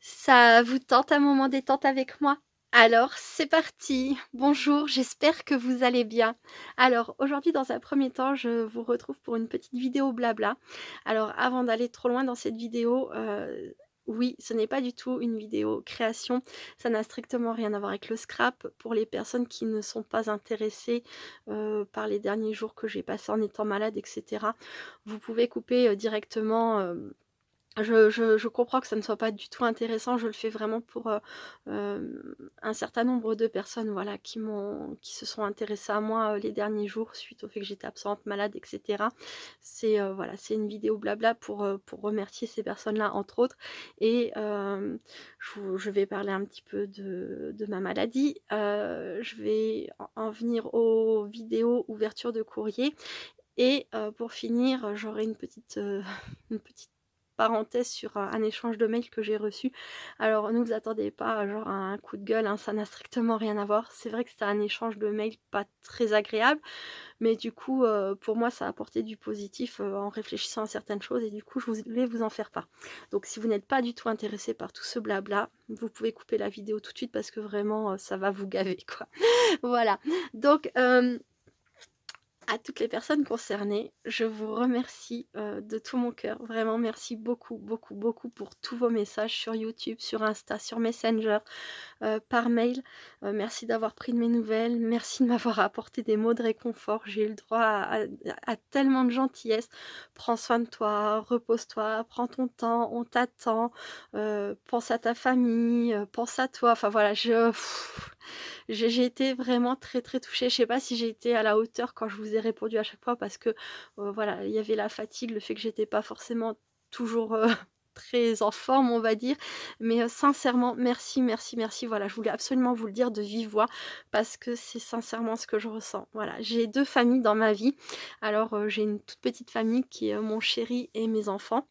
Ça vous tente un moment détente avec moi? Alors c'est parti! Bonjour, j'espère que vous allez bien. Alors aujourd'hui dans un premier temps, je vous retrouve pour une petite vidéo blabla. Alors avant d'aller trop loin dans cette vidéo, oui, ce n'est pas du tout une vidéo création, ça n'a strictement rien à voir avec le scrap. Pour les personnes qui ne sont pas intéressées, par les derniers jours que j'ai passés en étant malade et cetera, vous pouvez couper, directement, je comprends que ça ne soit pas du tout intéressant, je le fais vraiment pour, un certain nombre de personnes, voilà, qui se sont intéressées à moi, les derniers jours suite au fait que j'étais absente, malade et cetera. C'est, voilà, c'est une vidéo blabla pour remercier ces personnes-là, entre autres et je vais parler un petit peu de ma maladie. Je vais en venir aux vidéos ouverture de courrier et pour finir, j'aurai une petite parenthèse sur un échange de mails que j'ai reçu. Alors ne vous attendez pas à genre à un coup de gueule, hein, ça n'a strictement rien à voir. C'est vrai que c'était un échange de mails pas très agréable, mais du coup, pour moi ça a apporté du positif, en réfléchissant à certaines choses et du coup je voulais vous en faire part. Donc si vous n'êtes pas du tout intéressé par tout ce blabla, vous pouvez couper la vidéo tout de suite parce que vraiment, ça va vous gaver quoi. Voilà. Donc, à toutes les personnes concernées, je vous remercie, de tout mon cœur. Vraiment merci beaucoup, beaucoup, beaucoup pour tous vos messages sur YouTube, sur Insta, sur Messenger, par mail. Merci d'avoir pris de mes nouvelles, merci de m'avoir apporté des mots de réconfort. J'ai eu le droit à tellement de gentillesse. Prends soin de toi, repose-toi, prends ton temps, on t'attend, pense à ta famille, pense à toi. Enfin voilà, j'ai été vraiment très, très touchée. Je sais pas si j'ai été à la hauteur quand je vous ai répondu à chaque fois parce que, voilà, il y avait la fatigue, le fait que j'étais pas forcément toujours, très en forme, on va dire. Mais, sincèrement, merci, merci, merci. Voilà, je voulais absolument vous le dire de vive voix parce que c'est sincèrement ce que je ressens. Voilà, j'ai 2 familles dans ma vie. Alors, j'ai une toute petite famille qui est, mon chéri et mes enfants,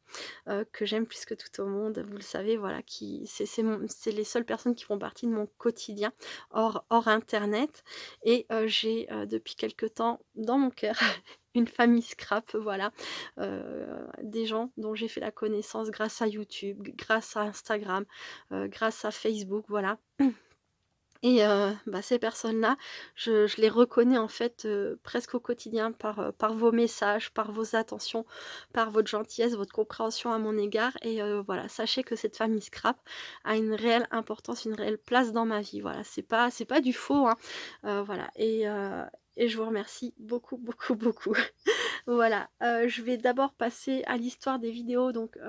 que j'aime plus que tout au monde. Vous le savez, voilà, qui c'est les seules personnes qui font partie de mon quotidien hors internet et j'ai, depuis quelque temps dans mon cœur une famille scrap, voilà, des gens dont j'ai fait la connaissance grâce à YouTube, grâce à Instagram, grâce à Facebook, voilà. Et bah, ces personnes-là, je les reconnais en fait, presque au quotidien par vos messages, par vos attentions, par votre gentillesse, votre compréhension à mon égard et voilà, sachez que cette famille scrap a une réelle importance, une réelle place dans ma vie. Voilà, c'est pas du faux, hein, voilà et je vous remercie beaucoup, beaucoup, beaucoup. Voilà, je vais d'abord passer à l'histoire des vidéos donc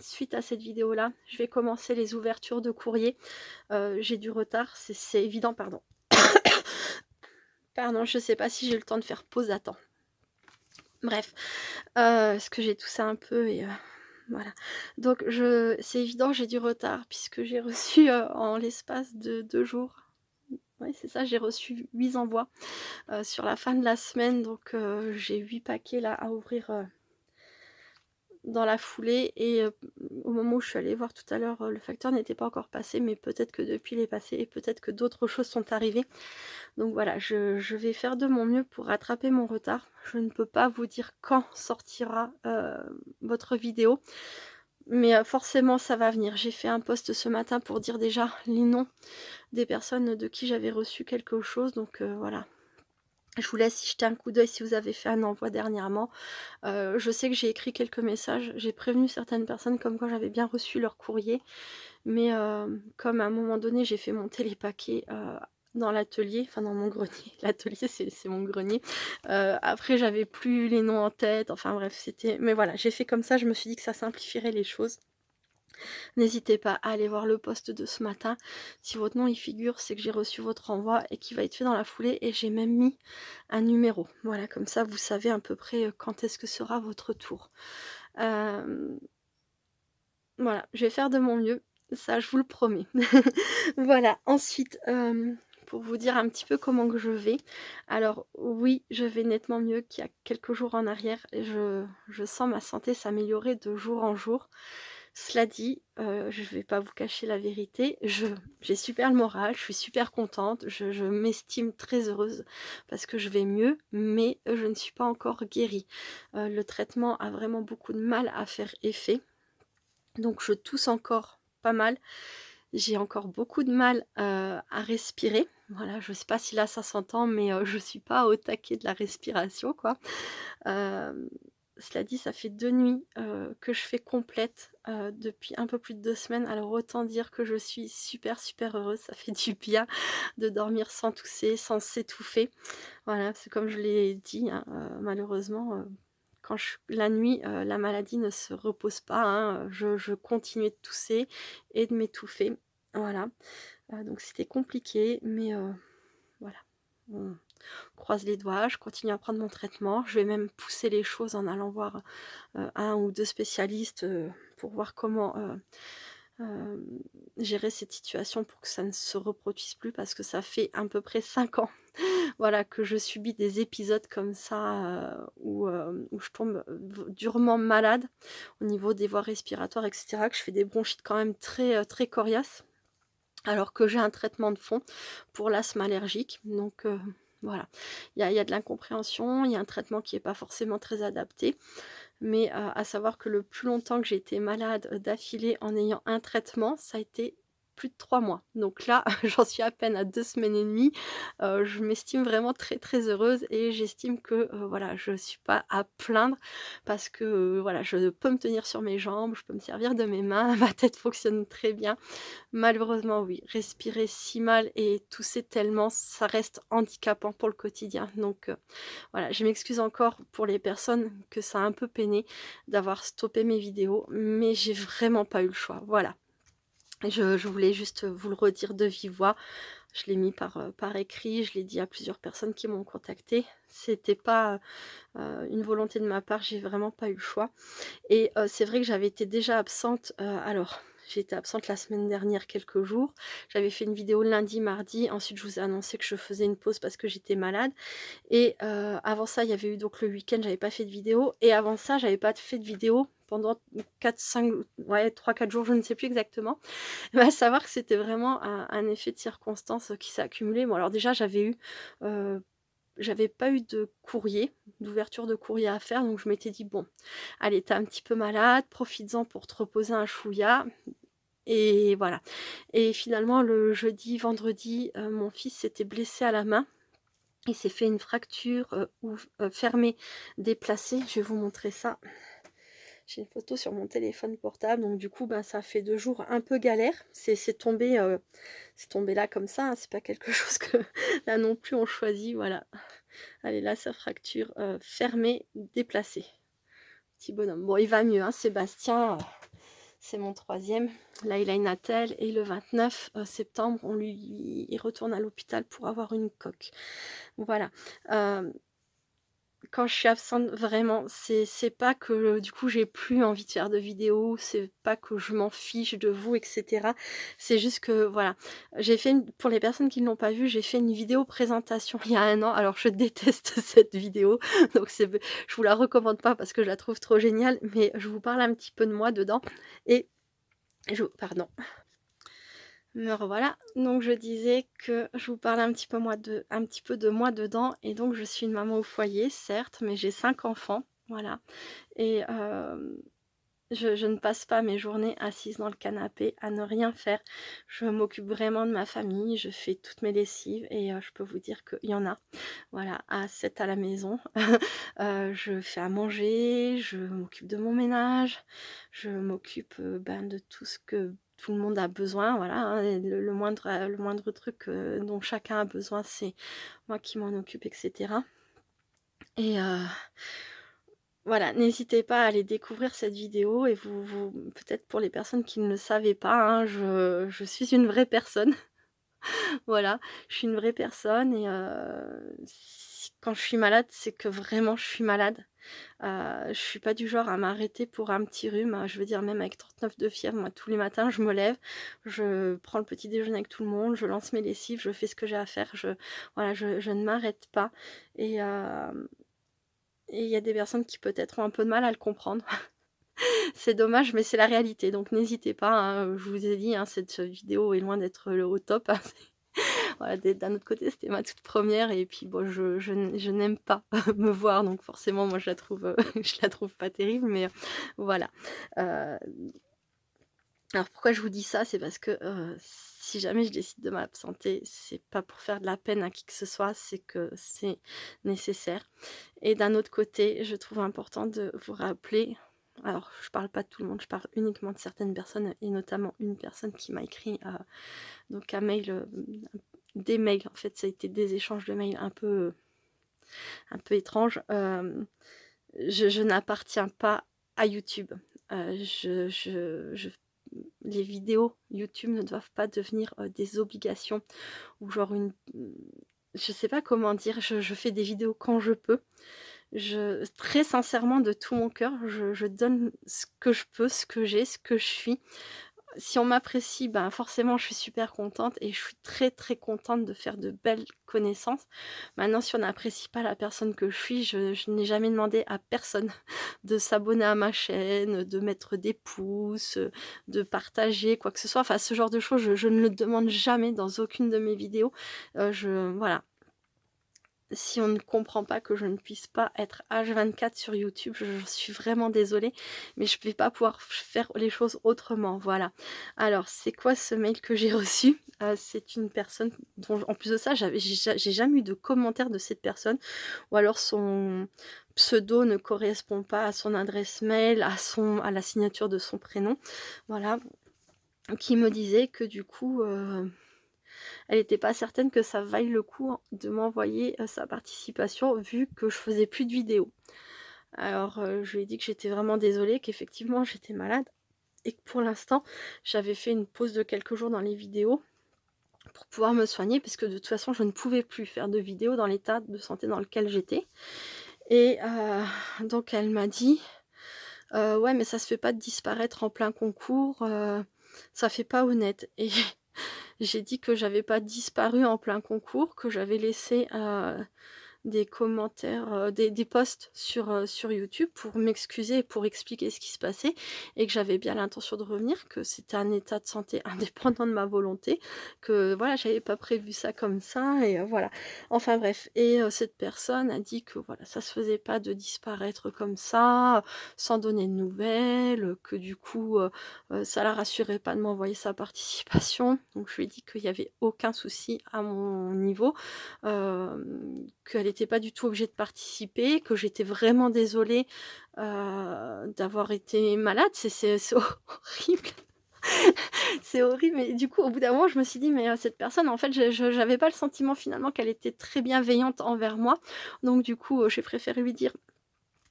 suite à cette vidéo-là, je vais commencer les ouvertures de courrier. J'ai du retard, c'est évident, pardon. Pardon, je sais pas si j'ai eu le temps de faire pause à temps. Bref, parce que j'ai toussé un peu et voilà. Donc c'est évident, j'ai du retard puisque j'ai reçu, en l'espace de 2 jours, ouais, c'est ça, j'ai reçu 8 envois, sur la fin de la semaine donc j'ai 8 paquets là à ouvrir, dans la foulée et au moment où je suis allée voir tout à l'heure, le facteur n'était pas encore passé, mais peut-être que depuis il est passé et peut-être que d'autres choses sont arrivées. Donc voilà, je vais faire de mon mieux pour rattraper mon retard. Je ne peux pas vous dire quand sortira, votre vidéo, mais forcément ça va venir. J'ai fait un post ce matin pour dire déjà les noms des personnes de qui j'avais reçu quelque chose, donc voilà. Je vous laisse y jeter un coup d'œil si vous avez fait un envoi dernièrement. Je sais que j'ai écrit quelques messages, j'ai prévenu certaines personnes comme quoi j'avais bien reçu leur courrier, mais comme à un moment donné j'ai fait monter les paquets, dans l'atelier, enfin dans mon grenier, l'atelier c'est mon grenier, après j'avais plus les noms en tête, enfin bref, mais voilà, j'ai fait comme ça, je me suis dit que ça simplifierait les choses. N'hésitez pas à aller voir le post de ce matin. Si votre nom y figure, c'est que j'ai reçu votre envoi et qu'il va être fait dans la foulée et j'ai même mis un numéro. Voilà, comme ça vous savez à peu près, quand est-ce que sera votre tour. Hem, voilà, je vais faire de mon mieux, ça je vous le promets. Voilà, ensuite, pour vous dire un petit peu comment que je vais. Alors oui, je vais nettement mieux qu'il y a quelques jours en arrière et je sens ma santé s'améliorer de jour en jour. Cela dit, je vais pas vous cacher la vérité, j'ai super le moral, je suis super contente, je m'estime très heureuse parce que je vais mieux, mais je ne suis pas encore guérie. Le traitement a vraiment beaucoup de mal à faire effet, donc je tousse encore pas mal. J'ai encore beaucoup de mal, à respirer. Voilà, je sais pas si là ça s'entend, mais je suis pas au taquet de la respiration, quoi. Hem, Cela dit, ça fait 2 nuits, que je fais complète, depuis un peu plus de 2 semaines. Alors autant dire que je suis super, super heureuse. Ça fait du bien de dormir sans tousser, sans s'étouffer. Voilà, c'est comme je l'ai dit, hein, malheureusement, quand je la nuit, la maladie ne se repose pas, hein, je continuais de tousser et de m'étouffer. Voilà, donc c'était compliqué, mais voilà, on croise les doigts, je continue à prendre mon traitement. Je vais même pousser les choses en allant voir, 1 ou 2 spécialistes, pour voir comment, hem, gérer cette situation pour que ça ne se reproduise plus parce que ça fait à peu près 5 ans, voilà, que je subis des épisodes comme ça, où je tombe, durement malade au niveau des voies respiratoires et cetera, que je fais des bronchites quand même très, très coriaces, alors que j'ai un traitement de fond pour l'asthme allergique. Donc voilà, il y a de l'incompréhension, il y a un traitement qui est pas forcément très adapté. Mais à savoir que le plus longtemps que j'ai été malade, d'affilée en ayant un traitement, ça a été plus de 3 mois. Donc là, j'en suis à peine à 2 semaines et demie. Je m'estime vraiment très, très heureuse et j'estime que, voilà, je suis pas à plaindre parce que, voilà, je peux me tenir sur mes jambes, je peux me servir de mes mains, ma tête fonctionne très bien. Malheureusement, oui, respirer si mal et tousser tellement, ça reste handicapant pour le quotidien. Donc voilà, je m'excuse encore pour les personnes que ça a un peu peiné d'avoir stoppé mes vidéos, mais j'ai vraiment pas eu le choix, voilà. Je voulais juste vous le redire de vive voix. Je l'ai mis par écrit, je l'ai dit à plusieurs personnes qui m'ont contactée. C'était pas, une volonté de ma part, j'ai vraiment pas eu le choix. Et c'est vrai que j'avais été déjà absente, alors j'ai été absente la semaine dernière quelques jours. J'avais fait une vidéo lundi, mardi, ensuite je vous ai annoncé que je faisais une pause parce que j'étais malade et avant ça, il y avait eu donc le week-end, j'avais pas fait de vidéo et avant ça, j'avais pas fait de vidéo pendant 4-5, ouais 3-4 jours, je ne sais plus exactement. Mais à savoir que c'était vraiment un effet de circonstance, qui s'est accumulé. Bon alors déjà heu, j'avais pas eu de courrier, d'ouverture de courrier à faire, donc je m'étais dit: «Bon, allez, tu es un petit peu malade, profites-en pour te reposer un chouïa» et voilà. Et finalement le jeudi, vendredi, mon fils s'était blessé à la main. Il s'est fait une fracture, fermée, déplacée. Je vais vous montrer ça. J'ai une photo sur mon téléphone portable, donc du coup, ben, ça fait 2 jours un peu galère. C'est tombé là comme ça, hein, c'est pas quelque chose que là non plus on choisit, voilà. Allez, là, sa fracture, fermée, déplacée. Petit bonhomme. Bon, il va mieux, hein, Sébastien, c'est mon troisième. Là, il a une attelle et le 29 septembre, il retourne à l'hôpital pour avoir une coque. Voilà. Hem Quand je suis absente, vraiment, c'est pas que, du coup, j'ai plus envie de faire de vidéos, c'est pas que je m'en fiche de vous et cetera. C'est juste que, voilà, j'ai fait une pour les personnes qui ne l'ont pas vu, j'ai fait une vidéo présentation il y a 1 an. Alors je déteste cette vidéo, donc je vous la recommande pas parce que je la trouve trop géniale, mais je vous parle un petit peu de moi dedans et pardon. Me revoilà. Donc je disais que je vous parle un petit peu de moi dedans et donc je suis une maman au foyer, certes, mais j'ai 5 enfants, voilà et je ne passe pas mes journées assise dans le canapé à ne rien faire. Je m'occupe vraiment de ma famille, je fais toutes mes lessives et je peux vous dire qu'il y en a, voilà, à 7 à la maison. Je fais à manger, je m'occupe de mon ménage, je m'occupe, ben, de tout ce que tout le monde a besoin, voilà, hein, et le moindre truc, dont chacun a besoin, c'est moi qui m'en occupe et cetera et voilà, n'hésitez pas à aller découvrir cette vidéo et vous peut-être pour les personnes qui ne le savaient pas, hein, je suis une vraie personne. Voilà, je suis une vraie personne et si quand je suis malade, c'est que vraiment je suis malade. Je suis pas du genre à m'arrêter pour un petit rhume, je veux dire même avec 39 de fièvre, moi tous les matins je me lève, je prends le petit déjeuner avec tout le monde, je lance mes lessives, je fais ce que j'ai à faire, voilà, je ne m'arrête pas et il y a des personnes qui peut-être ont un peu de mal à le comprendre. C'est dommage, mais c'est la réalité, donc n'hésitez pas, hein, je vous ai dit, hein, cette vidéo est loin d'être le au top, hein. Voilà, d'un autre côté, c'était ma toute première et puis bon, je n'aime pas me voir, donc forcément, moi, je la trouve, je la trouve pas terrible, mais voilà. Heu, Alors pourquoi je vous dis ça? C'est parce que, si jamais je décide de m'absenter, c'est pas pour faire de la peine à qui que ce soit, c'est que c'est nécessaire. Et d'un autre côté, je trouve important de vous rappeler, alors je parle pas de tout le monde, je parle uniquement de certaines personnes et notamment une personne qui m'a écrit, donc un mail, des mails en fait, ça a été des échanges de mails un peu étranges. Je n'appartiens pas à YouTube. Je les vidéos YouTube ne doivent pas devenir, des obligations ou genre je sais pas comment dire, je fais des vidéos quand je peux. Très sincèrement, de tout mon cœur, je donne ce que je peux, ce que j'ai, ce que je suis. Si on m'apprécie, ben, forcément, je suis super contente et je suis très, très contente de faire de belles connaissances. Maintenant, si on n'apprécie pas la personne que je suis, je n'ai jamais demandé à personne de s'abonner à ma chaîne, de mettre des pouces, de partager quoi que ce soit. Enfin, ce genre de choses, je ne le demande jamais dans aucune de mes vidéos. Voilà. Si on ne comprend pas que je ne puisse pas être H24 sur YouTube, je suis vraiment désolée, mais je vais pas pouvoir faire les choses autrement, voilà. Alors, c'est quoi ce mail que j'ai reçu? C'est une personne dont en plus de ça, j'ai jamais eu de commentaire de cette personne ou alors son pseudo ne correspond pas à son adresse mail, à la signature de son prénom, voilà. Qui me disait que du coup, elle n'était pas certaine que ça vaille le coup de m'envoyer, sa participation vu que je faisais plus de vidéos. Alors, je lui ai dit que j'étais vraiment désolée, qu'effectivement j'étais malade et que pour l'instant, j'avais fait une pause de quelques jours dans les vidéos pour pouvoir me soigner puisque de toute façon je ne pouvais plus faire de vidéos dans l'état de santé dans lequel j'étais et donc elle m'a dit: Ouais, mais ça se fait pas de disparaître en plein concours, ça fait pas honnête» et j'ai dit que j'avais pas disparu en plein concours, que j'avais laissé, des commentaires, des posts sur YouTube pour m'excuser et pour expliquer ce qui se passait et que j'avais bien l'intention de revenir, que c'était un état de santé indépendant de ma volonté, que voilà, j'avais pas prévu ça comme ça et voilà. Enfin bref et cette personne a dit que voilà, ça se faisait pas de disparaître comme ça, sans donner de nouvelles, que du coup, ça la rassurait pas de m'envoyer sa participation. Donc je lui ai dit qu'il y avait aucun souci à mon niveau, qu'elle était pas du tout obligée de participer, que j'étais vraiment désolée, d'avoir été malade. C'est horrible, c'est horrible et du coup, au bout d'un moment, je me suis dit: «Mais, cette personne, en fait, je j'avais pas le sentiment finalement qu'elle était très bienveillante envers moi». Donc du coup, j'ai préféré lui dire: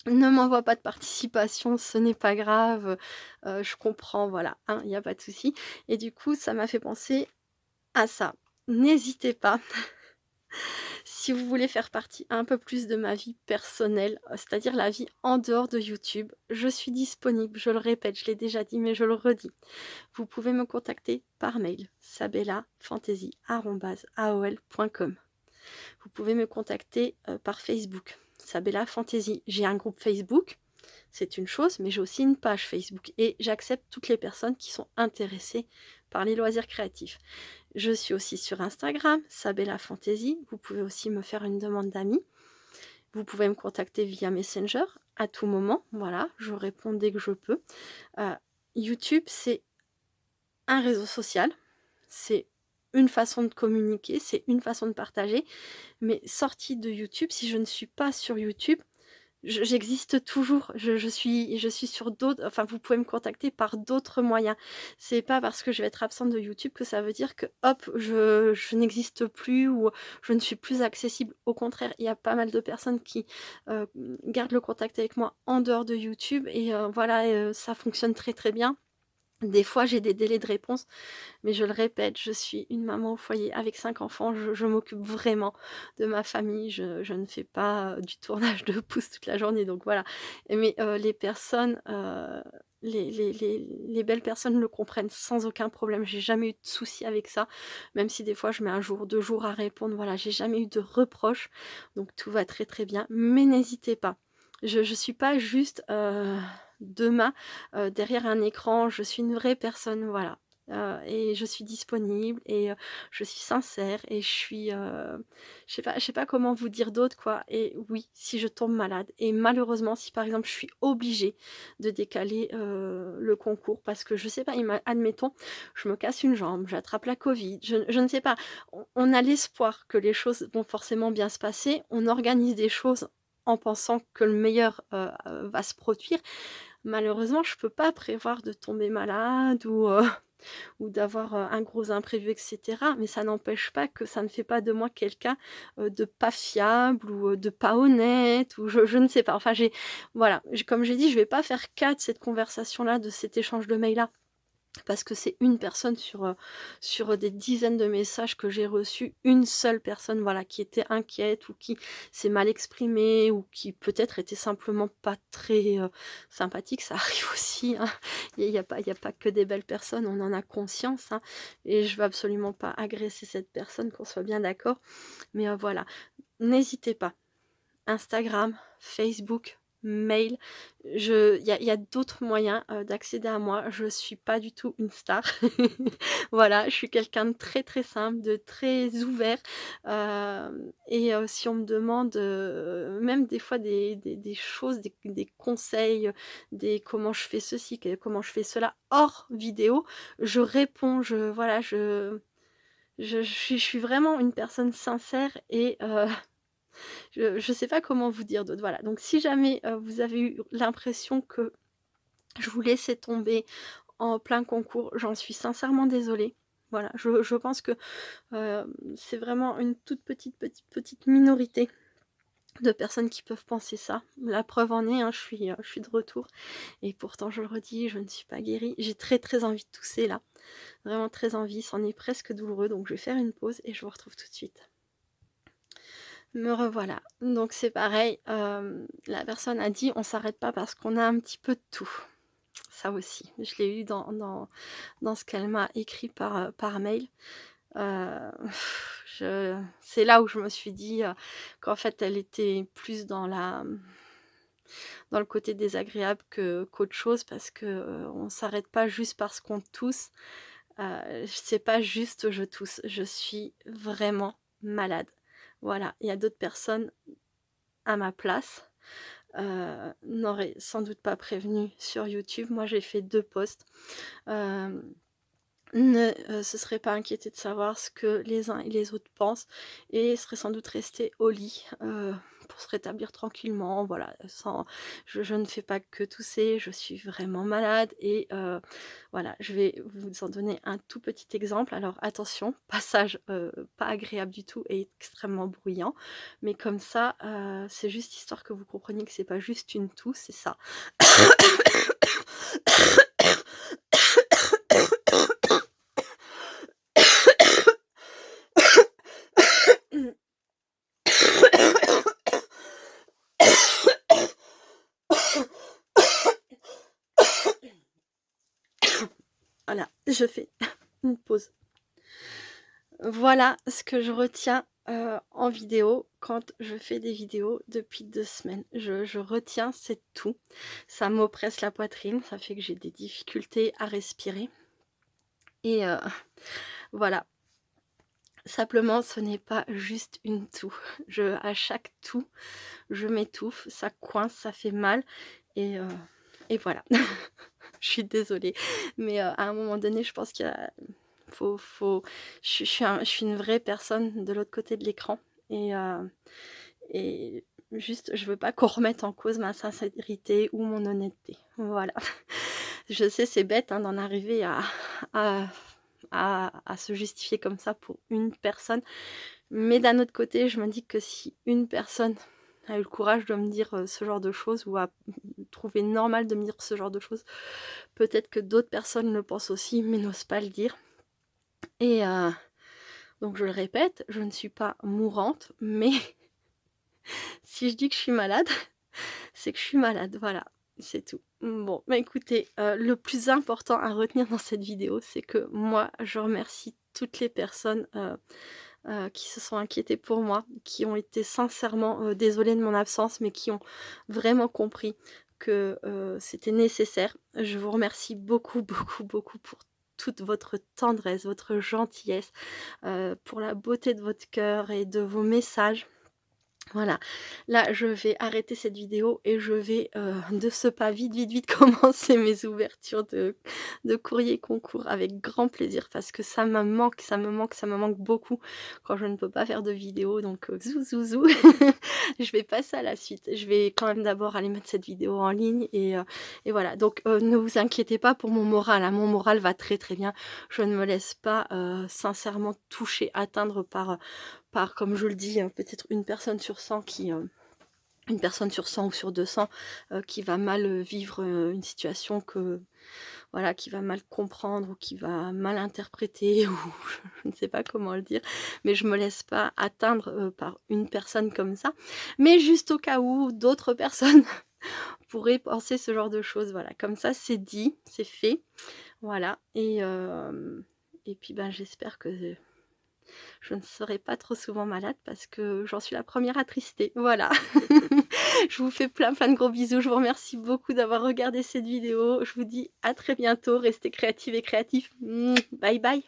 «Ne m'envoie pas de participation, ce n'est pas grave, je comprends, voilà, hein, il y a pas de souci» et du coup, ça m'a fait penser à ça. N'hésitez pas si vous voulez faire partie un peu plus de ma vie personnelle, c'est-à-dire la vie en dehors de YouTube, je suis disponible, je le répète, je l'ai déjà dit, mais je le redis. Vous pouvez me contacter par mail, sabellafantasy@aol.com. Vous pouvez me contacter, par Facebook, Sabella Fantasy. J'ai un groupe Facebook, c'est une chose, mais j'ai aussi une page Facebook et j'accepte toutes les personnes qui sont intéressées par les loisirs créatifs. Je suis aussi sur Instagram, Sabella Fantasy. Vous pouvez aussi me faire une demande d'amis. Vous pouvez me contacter via Messenger à tout moment. Voilà, je réponds dès que je peux. Heu, YouTube, c'est un réseau social, c'est une façon de communiquer, c'est une façon de partager, mais sortie de YouTube, si je ne suis pas sur YouTube, j'existe toujours, je suis sur d'autres enfin, vous pouvez me contacter par d'autres moyens. C'est pas parce que je vais être absente de YouTube que ça veut dire que, hop, je n'existe plus ou je ne suis plus accessible. Au contraire, il y a pas mal de personnes qui, gardent le contact avec moi en dehors de YouTube et voilà, ça fonctionne très, très bien. Des fois, j'ai des délais de réponse, mais je le répète, je suis une maman au foyer avec 5 enfants, je m'occupe vraiment de ma famille, je ne fais pas, du tournage de pouce toute la journée, donc voilà. Mais, les personnes, les belles personnes le comprennent sans aucun problème. J'ai jamais eu de souci avec ça, même si des fois je mets 1 jour, 2 jours à répondre, voilà, j'ai jamais eu de reproches, donc tout va très, très bien. Mais n'hésitez pas, je suis pas juste, 2 mains, derrière un écran, je suis une vraie personne, voilà. et je suis disponible et je suis sincère et je sais pas comment vous dire d'autre quoi et oui, si je tombe malade et malheureusement si par exemple je suis obligée de décaler, le concours parce que je sais pas, admettons, je me casse une jambe, j'attrape la covid, je ne sais pas. On a l'espoir que les choses vont forcément bien se passer, on organise des choses en pensant que le meilleur, va se produire. Malheureusement, je peux pas prévoir de tomber malade ou d'avoir, un gros imprévu et cetera, mais ça n'empêche pas que ça ne fait pas de moi quelqu'un, de pas fiable ou, de pas honnête ou je ne sais pas. Enfin voilà, comme j'ai dit, je vais pas faire cas de cette conversation-là, de cet échange de mails-là. Parce que c'est une personne sur des dizaines de messages que j'ai reçus, une seule personne, voilà, qui était inquiète ou qui s'est mal exprimée ou qui peut-être était simplement pas très, sympathique. Ça arrive aussi, hein. Il y a pas que des belles personnes, on en a conscience, hein, et je veux absolument pas agresser cette personne, qu'on soit bien d'accord. Mais, voilà, n'hésitez pas. Instagram, Facebook, mail. Il y a d'autres moyens, d'accéder à moi. Je suis pas du tout une star. Voilà, je suis quelqu'un de très, très simple, de très ouvert, et si on me demande, même des fois des choses, des conseils, des comment je fais ceci, comment je fais cela hors vidéo, je réponds, je suis vraiment une personne sincère et je sais pas comment vous dire d'autre, voilà. Donc si jamais, vous avez eu l'impression que je vous laissais tomber en plein concours, j'en suis sincèrement désolée. Voilà, je pense que, c'est vraiment une toute petite minorité de personnes qui peuvent penser ça. La preuve en est, hein, je suis de retour et pourtant je le redis, je ne suis pas guérie. J'ai très, très envie de tousser là, vraiment très envie, c'en est presque douloureux donc je vais faire une pause et je vous retrouve tout de suite. Me revoilà. Donc c'est pareil, la personne a dit: «On s'arrête pas parce qu'on a un petit peu de tout». Ça aussi, je l'ai eu dans ce qu'elle m'a écrit par mail. Heu, je c'est là où je me suis dit, qu'en fait elle était plus dans le côté désagréable qu'autre chose parce que, on s'arrête pas juste parce qu'on tousse. C'est pas juste je tousse, je suis vraiment malade. Voilà, il y a d'autres personnes à ma place, n'auraient sans doute pas prévenu sur YouTube. Moi, j'ai fait 2 posts. Hem ne se serait pas inquiété de savoir ce que les uns et les autres pensent et serait sans doute resté au lit, pour se rétablir tranquillement, voilà, sans je ne fais pas que tousser, je suis vraiment malade et voilà, je vais vous en donner un tout petit exemple. Alors attention, passage, pas agréable du tout et extrêmement bruyant, mais comme ça, c'est juste histoire que vous compreniez que c'est pas juste une toux, c'est ça. Voilà, je fais une pause. Voilà ce que je retiens, en vidéo quand je fais des vidéos depuis 2 semaines. Je retiens, c'est tout. Ça m'oppresse la poitrine, ça fait que j'ai des difficultés à respirer et voilà. Simplement, ce n'est pas juste une toux. À chaque toux, je m'étouffe, ça coince, ça fait mal et heu et voilà. Je suis désolée, mais à un moment donné, je pense qu'il y a faut je suis une vraie personne de l'autre côté de l'écran et juste je veux pas qu'on remette en cause ma sincérité ou mon honnêteté. Voilà. Je sais, c'est bête, hein, d'en arriver à à se justifier comme ça pour une personne, mais d'un autre côté, je me dis que si une personne a eu le courage de me dire, ce genre de choses ou a trouvé normal de me dire ce genre de choses, peut-être que d'autres personnes le pensent aussi, mais n'osent pas le dire et donc je le répète, je ne suis pas mourante, mais si je dis que je suis malade, c'est que je suis malade, voilà, c'est tout. Bon, bah, écoutez, le plus important à retenir dans cette vidéo, c'est que moi, je remercie toutes les personnes, qui se sont inquiétées pour moi, qui ont été sincèrement, désolées de mon absence, mais qui ont vraiment compris que, c'était nécessaire. Je vous remercie beaucoup, beaucoup, beaucoup pour toute votre tendresse, votre gentillesse, pour la beauté de votre cœur et de vos messages. Voilà, là je vais arrêter cette vidéo et je vais, de ce pas vite, vite, vite commencer mes ouvertures de courrier concours avec grand plaisir parce que ça me manque, ça me manque, ça me manque beaucoup quand je ne peux pas faire de vidéo donc zou, zou, zou. Je vais passer à la suite. Je vais quand même d'abord aller mettre cette vidéo en ligne et voilà donc ne vous inquiétez pas pour mon moral, hein, mon moral va très, très bien. Je ne me laisse pas, sincèrement toucher, atteindre par comme je le dis, peut-être une personne sur 100 qui, une personne sur 100 ou sur 200, qui va mal, vivre, une situation que voilà, qui va mal comprendre ou qui va mal interpréter ou je ne sais pas comment le dire, mais je me laisse pas atteindre, par une personne comme ça. Mais juste au cas où d'autres personnes pourraient penser ce genre de choses, voilà, comme ça c'est dit, c'est fait, voilà et puis, ben, j'espère que je ne serai pas trop souvent malade parce que j'en suis la première attristée, voilà. Je vous fais plein, plein de gros bisous. Je vous remercie beaucoup d'avoir regardé cette vidéo. Je vous dis à très bientôt. Restez créatives et créatifs. Bye bye.